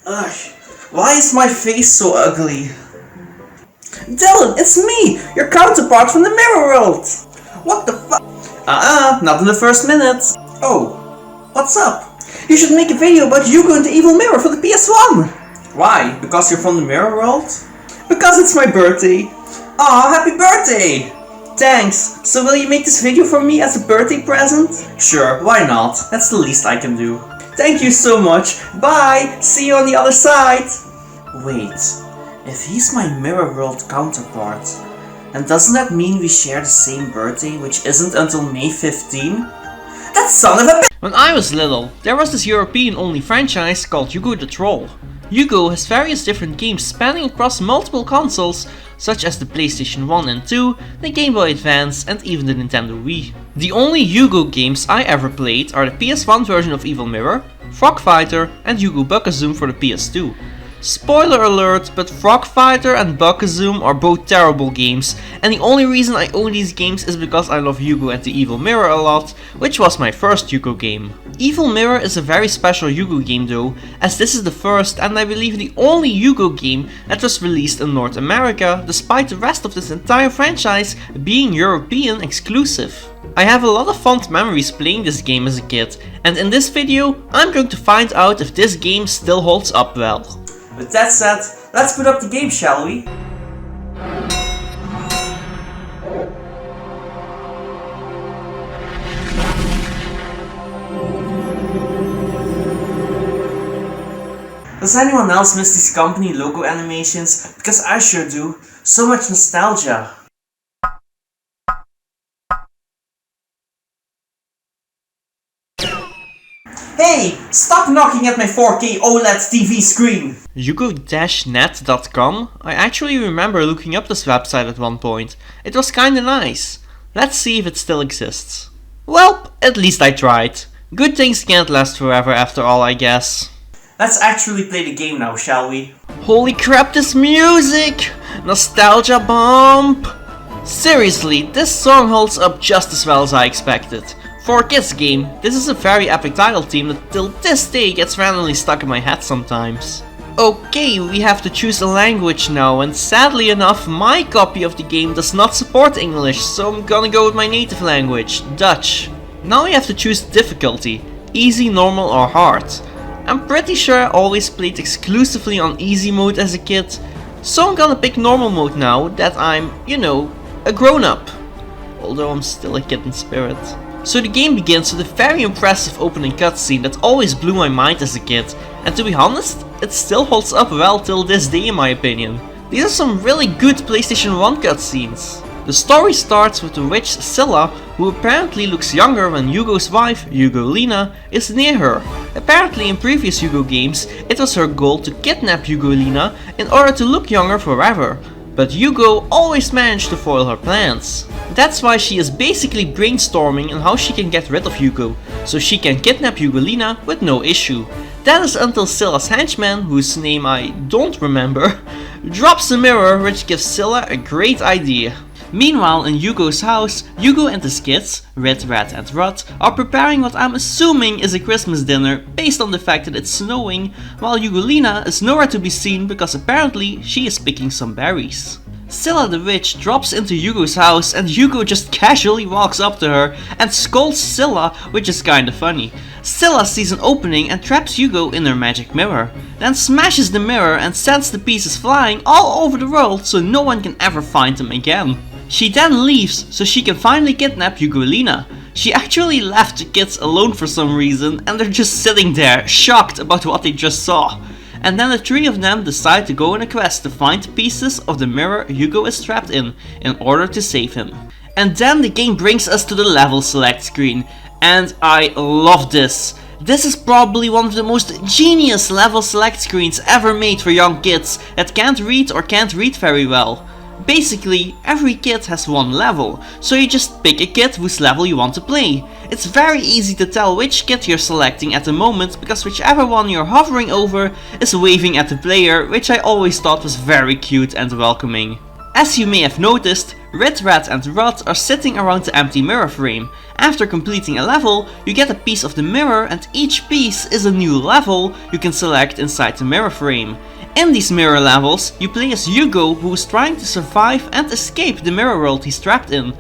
Ugh, why is my face so ugly? Dylan, it's me, your counterpart from the mirror world! What the fuck? Not in the first minute. Oh, what's up? You should make a video about Hugo and the evil mirror for the PS1! Why? Because you're from the mirror world? Because it's my birthday. Aw, happy birthday! Thanks, so will you make this video for me as a birthday present? Sure, why not? That's the least I can do. Thank you so much, bye! See you on the other side! Wait, if he's my mirror world counterpart, and doesn't that mean we share the same birthday, which isn't until May 15? That son of a bitch! When I was little, there was this European-only franchise called Hugo the Troll. Hugo has various different games spanning across multiple consoles, such as the PlayStation 1 and 2, the Game Boy Advance, and even the Nintendo Wii. The only Hugo games I ever played are the PS1 version of Evil Mirror, Frog Fighter, and Hugo Buckazoom for the PS2. Spoiler alert, but Frog Fighter and Buckazoom are both terrible games, and the only reason I own these games is because I love Hugo and the Evil Mirror a lot, which was my first Hugo game. Evil Mirror is a very special Hugo game though, as this is the first and I believe the only Hugo game that was released in North America, despite the rest of this entire franchise being European exclusive. I have a lot of fond memories playing this game as a kid, and in this video I'm going to find out if this game still holds up well. With that said, let's put up the game, shall we? Does anyone else miss these company logo animations? Because I sure do. So much nostalgia. Hey! Stop knocking at my 4K OLED TV screen! Hugo-net.com? I actually remember looking up this website at one point. It was kinda nice. Let's see if it still exists. Well, at least I tried. Good things can't last forever after all, I guess. Let's actually play the game now, shall we? Holy crap, this music! Nostalgia bump! Seriously, this song holds up just as well as I expected. For a kids game, this is a very epic title theme that till this day gets randomly stuck in my head sometimes. Okay, we have to choose a language now, and sadly enough my copy of the game does not support English, so I'm gonna go with my native language, Dutch. Now we have to choose difficulty, easy, normal or hard. I'm pretty sure I always played exclusively on easy mode as a kid, so I'm gonna pick normal mode now that I'm, you know, a grown-up. Although I'm still a kid in spirit. So the game begins with a very impressive opening cutscene that always blew my mind as a kid, and to be honest, it still holds up well till this day in my opinion. These are some really good PlayStation 1 cutscenes. The story starts with the witch Scylla, who apparently looks younger when Hugo's wife, Hugolina, is near her. Apparently in previous Hugo games, it was her goal to kidnap Hugolina in order to look younger forever. But Hugo always managed to foil her plans. That's why she is basically brainstorming on how she can get rid of Hugo, so she can kidnap Hugolina with no issue. That is until Scylla's henchman, whose name I don't remember, drops a mirror which gives Scylla a great idea. Meanwhile, in Hugo's house, Hugo and his kids, Rit, Rat and Rut, are preparing what I'm assuming is a Christmas dinner based on the fact that it's snowing, while Hugolina is nowhere to be seen because apparently she is picking some berries. Scylla the witch drops into Hugo's house and Hugo just casually walks up to her and scolds Scylla, which is kinda funny. Scylla sees an opening and traps Hugo in her magic mirror, then smashes the mirror and sends the pieces flying all over the world so no one can ever find them again. She then leaves so she can finally kidnap Hugolina. She actually left the kids alone for some reason and they're just sitting there, shocked about what they just saw. And then the three of them decide to go on a quest to find the pieces of the mirror Hugo is trapped in order to save him. And then the game brings us to the level select screen. And I love this. This is probably one of the most genius level select screens ever made for young kids that can't read or can't read very well. Basically, every kid has one level, so you just pick a kid whose level you want to play. It's very easy to tell which kid you're selecting at the moment because whichever one you're hovering over is waving at the player, which I always thought was very cute and welcoming. As you may have noticed, Rit, Rat and Rot are sitting around the empty mirror frame. After completing a level, you get a piece of the mirror and each piece is a new level you can select inside the mirror frame. In these mirror levels, you play as Hugo, who is trying to survive and escape the mirror world he's trapped in.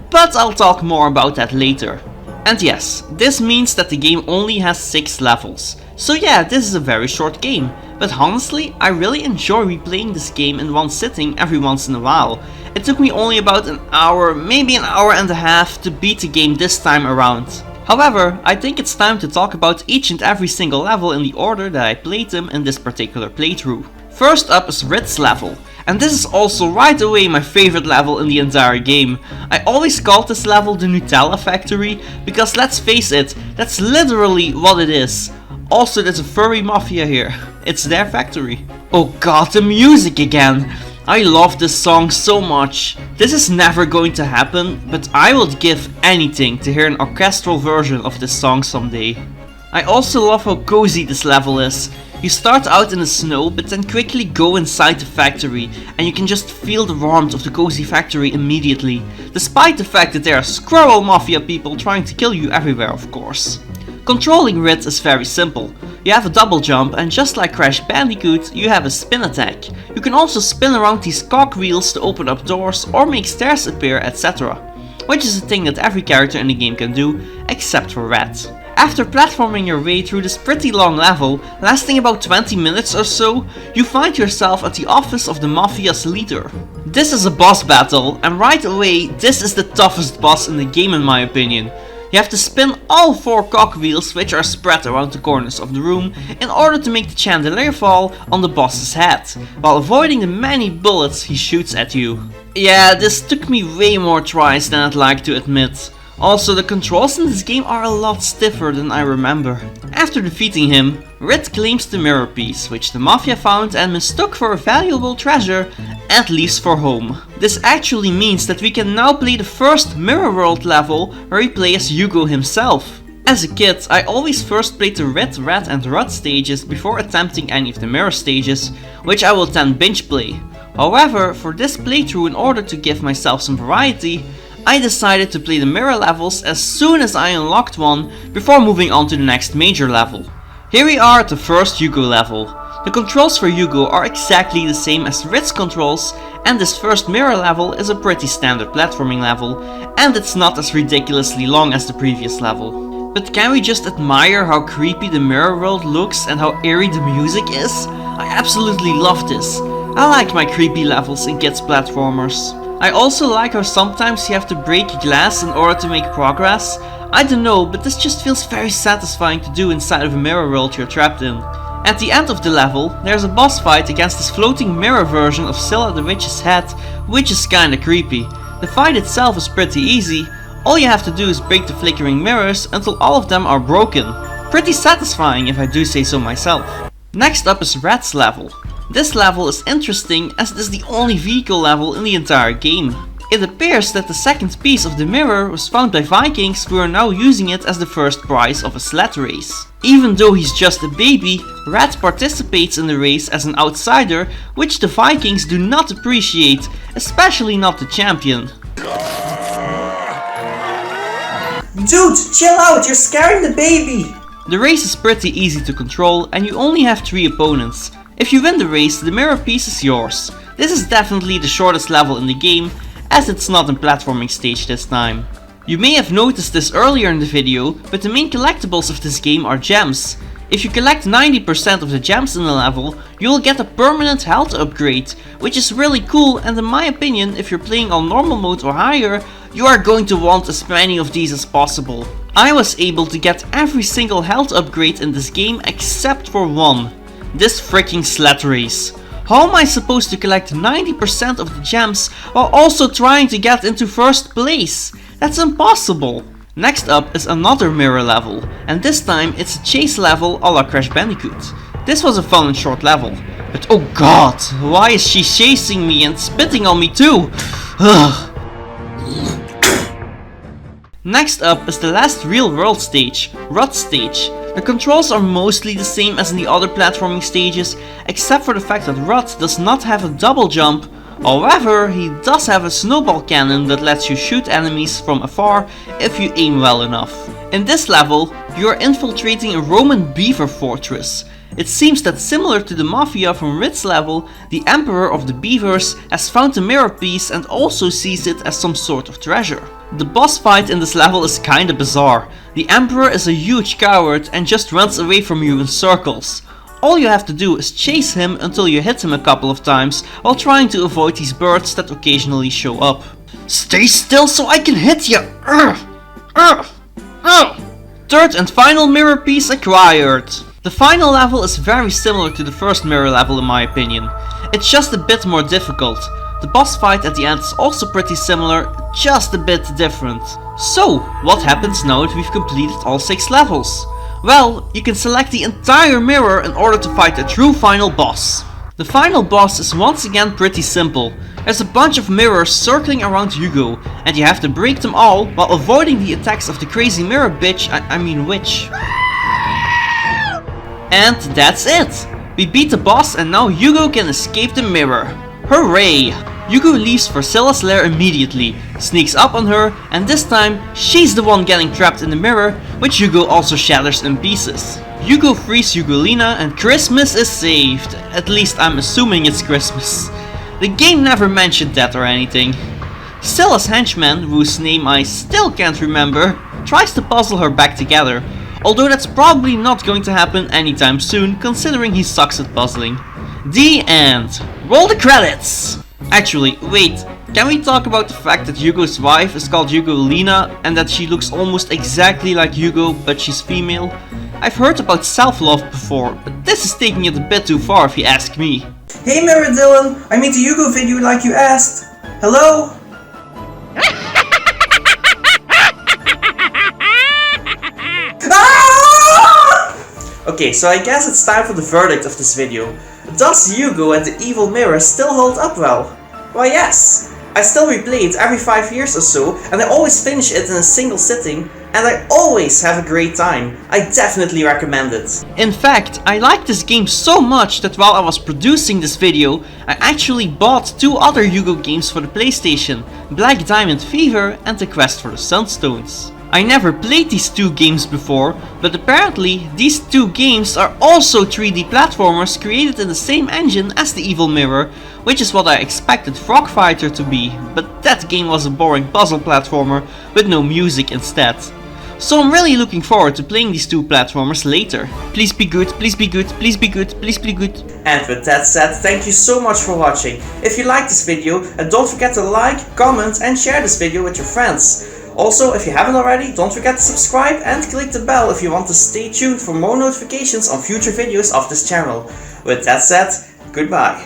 But I'll talk more about that later. And yes, this means that the game only has 6 levels. So yeah, this is a very short game. But honestly, I really enjoy replaying this game in one sitting every once in a while. It took me only about an hour, maybe an hour and a half to beat the game this time around. However, I think it's time to talk about each and every single level in the order that I played them in this particular playthrough. First up is Ritz Level, and this is also right away my favorite level in the entire game. I always called this level the Nutella Factory, because let's face it, that's literally what it is. Also, there's a furry mafia here. It's their factory. Oh god, the music again! I love this song so much. This is never going to happen, but I would give anything to hear an orchestral version of this song someday. I also love how cozy this level is. You start out in the snow, but then quickly go inside the factory, and you can just feel the warmth of the cozy factory immediately, despite the fact that there are squirrel mafia people trying to kill you everywhere, of course. Controlling Ritz is very simple. You have a double jump, and just like Crash Bandicoot, you have a spin attack. You can also spin around these cogwheels to open up doors or make stairs appear, etc. Which is a thing that every character in the game can do, except for Rat. After platforming your way through this pretty long level, lasting about 20 minutes or so, you find yourself at the office of the Mafia's leader. This is a boss battle, and right away, this is the toughest boss in the game in my opinion. You have to spin all 4 cogwheels, which are spread around the corners of the room, in order to make the chandelier fall on the boss's head, while avoiding the many bullets he shoots at you. Yeah, this took me way more tries than I'd like to admit. Also, the controls in this game are a lot stiffer than I remember. After defeating him, Rit claims the mirror piece, which the Mafia found and mistook for a valuable treasure, and leaves for home. This actually means that we can now play the first Mirror World level where we play as Hugo himself. As a kid, I always first played the Rit, Rat and Rot stages before attempting any of the mirror stages, which I will then binge play. However, for this playthrough, in order to give myself some variety, I decided to play the mirror levels as soon as I unlocked one before moving on to the next major level. Here we are at the first Hugo level. The controls for Hugo are exactly the same as Rit's controls, and this first mirror level is a pretty standard platforming level, and it's not as ridiculously long as the previous level. But can we just admire how creepy the mirror world looks and how eerie the music is? I absolutely love this. I like my creepy levels in kids platformers. I also like how sometimes you have to break glass in order to make progress. I don't know, but this just feels very satisfying to do inside of a mirror world you're trapped in. At the end of the level, there's a boss fight against this floating mirror version of Scylla the Witch's head, which is kinda creepy. The fight itself is pretty easy. All you have to do is break the flickering mirrors until all of them are broken. Pretty satisfying if I do say so myself. Next up is Rat's level. This level is interesting as it is the only vehicle level in the entire game. It appears that the second piece of the mirror was found by Vikings who are now using it as the first prize of a sled race. Even though he's just a baby, Rat participates in the race as an outsider, which the Vikings do not appreciate, especially not the champion. Dude, chill out, you're scaring the baby! The race is pretty easy to control and you only have 3 opponents. If you win the race, the mirror piece is yours. This is definitely the shortest level in the game, as it's not a platforming stage this time. You may have noticed this earlier in the video, but the main collectibles of this game are gems. If you collect 90% of the gems in the level, you will get a permanent health upgrade, which is really cool, and in my opinion, if you're playing on normal mode or higher, you are going to want as many of these as possible. I was able to get every single health upgrade in this game except for one. This freaking sled race. How am I supposed to collect 90% of the gems while also trying to get into first place? That's impossible. Next up is another mirror level, and this time it's a chase level a la Crash Bandicoot. This was a fun and short level, but oh god, why is she chasing me and spitting on me too? Ugh. Next up is the last real world stage, Rot stage. The controls are mostly the same as in the other platforming stages, except for the fact that Rot does not have a double jump, However, he does have a snowball cannon that lets you shoot enemies from afar if you aim well enough. In this level, you are infiltrating a Roman beaver fortress. It seems that similar to the Mafia from Ritz Level, the Emperor of the Beavers has found the mirror piece and also sees it as some sort of treasure. The boss fight in this level is kinda bizarre. The Emperor is a huge coward and just runs away from you in circles. All you have to do is chase him until you hit him a couple of times while trying to avoid these birds that occasionally show up. Stay still so I can hit you! Third and final mirror piece acquired. The final level is very similar to the first mirror level in my opinion. It's just a bit more difficult. The boss fight at the end is also pretty similar, just a bit different. So, what happens now that we've completed all 6 levels? Well, you can select the entire mirror in order to fight the true final boss. The final boss is once again pretty simple. There's a bunch of mirrors circling around Hugo, and you have to break them all while avoiding the attacks of the crazy mirror bitch, I mean witch. And that's it! We beat the boss and now Hugo can escape the mirror. Hooray! Hugo leaves for Scylla's lair immediately, sneaks up on her, and this time she's the one getting trapped in the mirror, which Hugo also shatters in pieces. Hugo frees Hugolina and Christmas is saved. At least I'm assuming it's Christmas. The game never mentioned that or anything. Scylla's henchman, whose name I still can't remember, tries to puzzle her back together, although that's probably not going to happen anytime soon considering he sucks at puzzling. The end. Roll the credits! Actually, wait, can we talk about the fact that Hugo's wife is called Hugolina and that she looks almost exactly like Hugo but she's female? I've heard about self-love before, but this is taking it a bit too far if you ask me. Hey Mirror Dylan, I made the Hugo video like you asked. Hello? Okay, so I guess it's time for the verdict of this video. Does Hugo and the evil mirror still hold up well? Why yes! I still replay it every 5 years or so, and I always finish it in a single sitting, and I always have a great time. I definitely recommend it. In fact, I like this game so much that while I was producing this video, I actually bought 2 other Hugo games for the PlayStation, Black Diamond Fever and The Quest for the Sunstones. I never played these 2 games before, but apparently these 2 games are also 3D platformers created in the same engine as the Evil Mirror, which is what I expected Frog Fighter to be, but that game was a boring puzzle platformer with no music instead. So I'm really looking forward to playing these 2 platformers later. Please be good, please be good, please be good, please be good. And with that said, thank you so much for watching. If you liked this video, don't forget to like, comment and share this video with your friends. Also, if you haven't already, don't forget to subscribe and click the bell if you want to stay tuned for more notifications on future videos of this channel. With that said, goodbye.